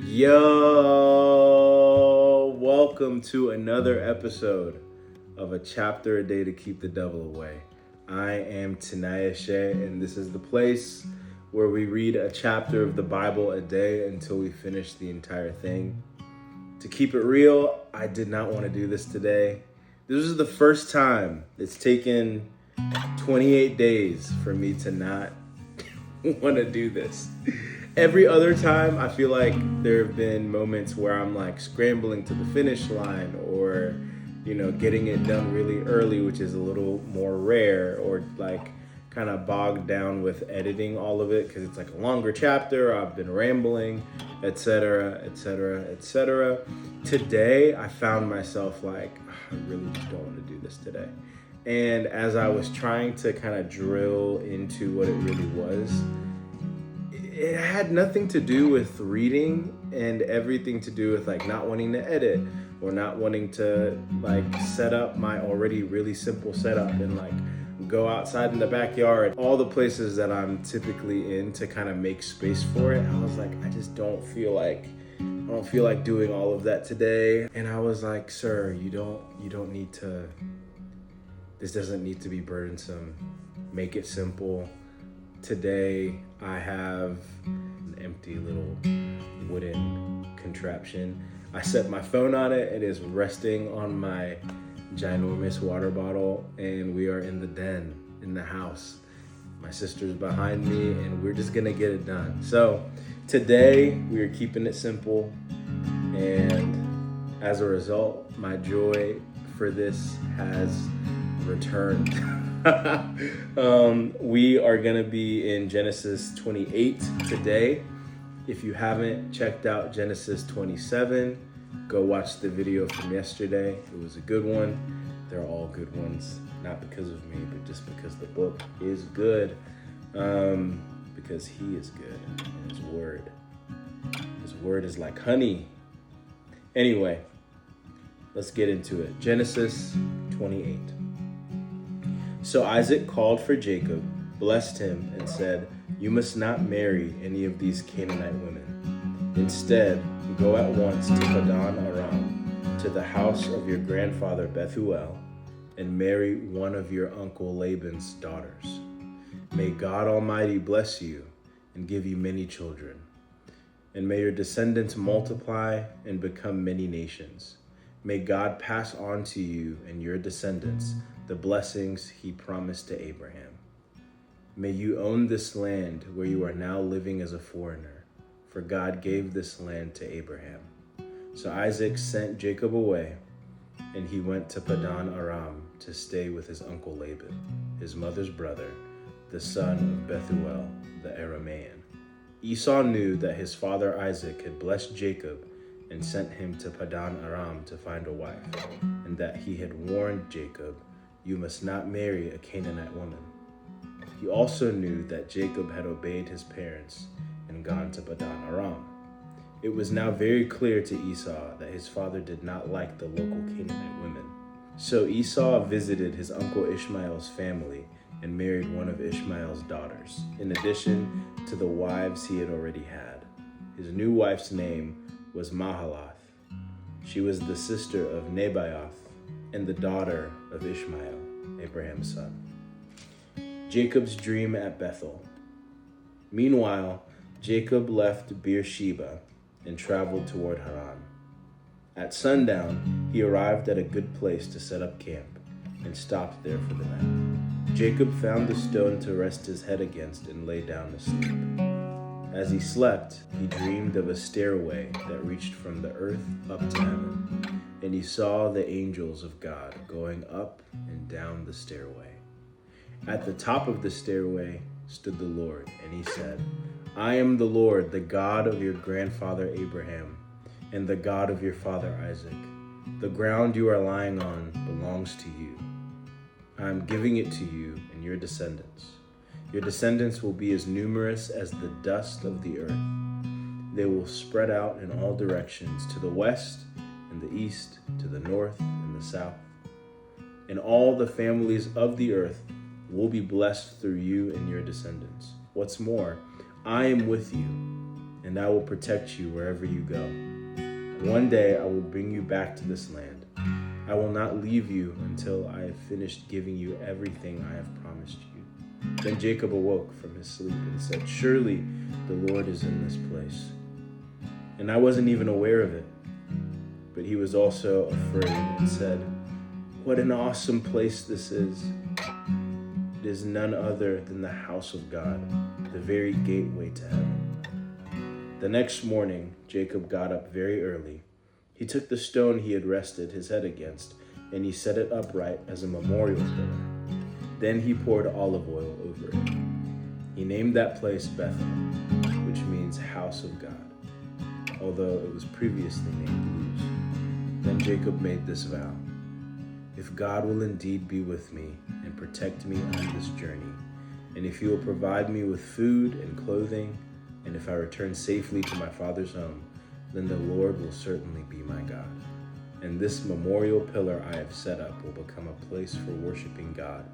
Yo, welcome to another episode of A Chapter a Day to Keep the Devil Away. I am Tanaya Shea, and this is the place where we read a chapter of the Bible a day until we finish the entire thing. To keep it real, I did not want to do this today. This is the first time it's taken 28 days for me to not want to do this. Every other time, I feel like there have been moments where I'm like scrambling to the finish line or, getting it done really early, which is a little more rare, or like kind of bogged down with editing all of it because it's like a longer chapter. I've been rambling, etc., etc., etc. Today, I found myself like, I really just don't want to do this today. And as I was trying to kind of drill into what it really was, it had nothing to do with reading and everything to do with like not wanting to edit or not wanting to like set up my already really simple setup and like go outside in the backyard, all the places that I'm typically in to kind of make space for it. I was like, I don't feel like doing all of that today. And I was like, sir, you don't need to, this doesn't need to be burdensome. Make it simple. Today, I have an empty little wooden contraption. I set my phone on it. It is resting on my ginormous water bottle, and we are in the den, in the house. My sister's behind me, and we're just gonna get it done. So today, we are keeping it simple, and as a result, my joy for this has returned. We are gonna be in Genesis 28 today. If you haven't checked out Genesis 27, go watch the video from yesterday. It was a good one. They're all good ones, not because of me, but just because the book is good. Because he is good, and his word is like honey. Anyway, let's get into it. Genesis 28. So Isaac called for Jacob, blessed him, and said, "You must not marry any of these Canaanite women. Instead, go at once to Padan Aram, to the house of your grandfather Bethuel, and marry one of your uncle Laban's daughters. May God Almighty bless you and give you many children. And may your descendants multiply and become many nations. May God pass on to you and your descendants the blessings he promised to Abraham. May you own this land where you are now living as a foreigner, for God gave this land to Abraham." So Isaac sent Jacob away, and he went to Padan Aram to stay with his uncle Laban, his mother's brother, the son of Bethuel the Aramean. Esau knew that his father Isaac had blessed Jacob and sent him to Padan Aram to find a wife, and that he had warned Jacob, "You must not marry a Canaanite woman." He also knew that Jacob had obeyed his parents and gone to Padan Aram. It was now very clear to Esau that his father did not like the local Canaanite women. So Esau visited his uncle Ishmael's family and married one of Ishmael's daughters, in addition to the wives he had already had. His new wife's name was Mahalath. She was the sister of Nebaioth and the daughter of Ishmael, Abraham's son. Jacob's dream at Bethel. Meanwhile, Jacob left Beersheba and traveled toward Haran. At sundown, he arrived at a good place to set up camp and stopped there for the night. Jacob found a stone to rest his head against and lay down to sleep. As he slept, he dreamed of a stairway that reached from the earth up to heaven, and he saw the angels of God going up and down the stairway. At the top of the stairway stood the Lord, and he said, "I am the Lord, the God of your grandfather Abraham, and the God of your father Isaac. The ground you are lying on belongs to you. I am giving it to you and your descendants. Your descendants will be as numerous as the dust of the earth. They will spread out in all directions, to the west and the east, to the north and the south. And all the families of the earth will be blessed through you and your descendants. What's more, I am with you, and I will protect you wherever you go. One day I will bring you back to this land. I will not leave you until I have finished giving you everything I have promised you." Then Jacob awoke from his sleep and said, "Surely the Lord is in this place, and I wasn't even aware of it." But he was also afraid and said, "What an awesome place this is. It is none other than the house of God, the very gateway to heaven." The next morning, Jacob got up very early. He took the stone he had rested his head against, and he set it upright as a memorial pillar. Then he poured olive oil over it. He named that place Bethel, which means house of God, although it was previously named Luz. Then Jacob made this vow: "If God will indeed be with me and protect me on this journey, and if he will provide me with food and clothing, and if I return safely to my father's home, then the Lord will certainly be my God. And this memorial pillar I have set up will become a place for worshiping God,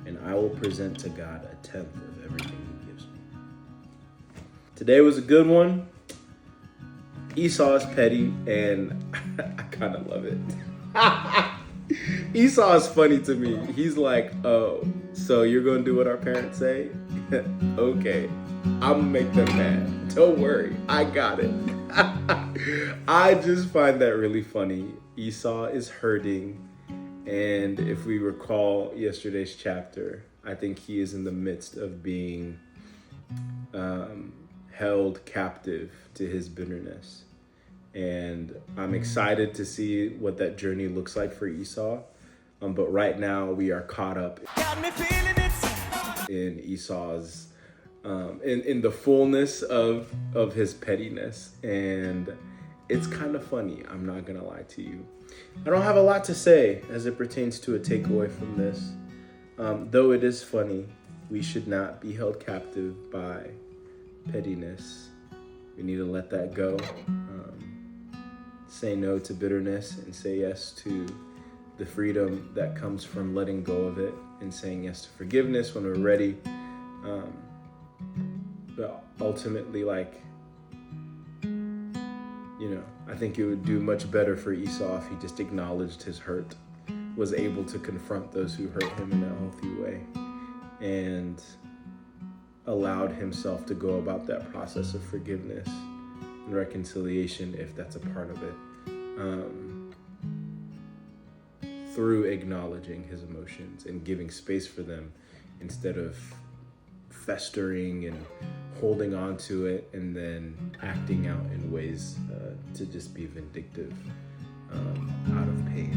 and I will present to God a tenth of everything he gives me." Today was a good one. Esau is petty, and I kind of love it. Esau is funny to me. He's like, "Oh, so you're going to do what our parents say? Okay, I'm going to make them mad. Don't worry, I got it." I just find that really funny. Esau is hurting, and if we recall yesterday's chapter, I think he is in the midst of being held captive to his bitterness. And I'm excited to see what that journey looks like for Esau. But right now we are caught up in Esau's, in the fullness of his pettiness. And it's kind of funny, I'm not gonna lie to you. I don't have a lot to say as it pertains to a takeaway from this. Though it is funny, we should not be held captive by pettiness. We need to let that go. Say no to bitterness and say yes to the freedom that comes from letting go of it and saying yes to forgiveness when we're ready. But ultimately, I think it would do much better for Esau if he just acknowledged his hurt, was able to confront those who hurt him in a healthy way, and allowed himself to go about that process of forgiveness and reconciliation, if that's a part of it, through acknowledging his emotions and giving space for them instead of festering and holding on to it and then acting out in ways to just be vindictive out of pain,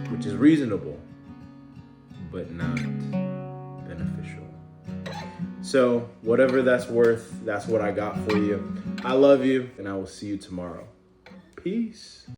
which is reasonable but not beneficial. So whatever that's worth, that's what I got for you. I love you, and I will see you tomorrow. Peace.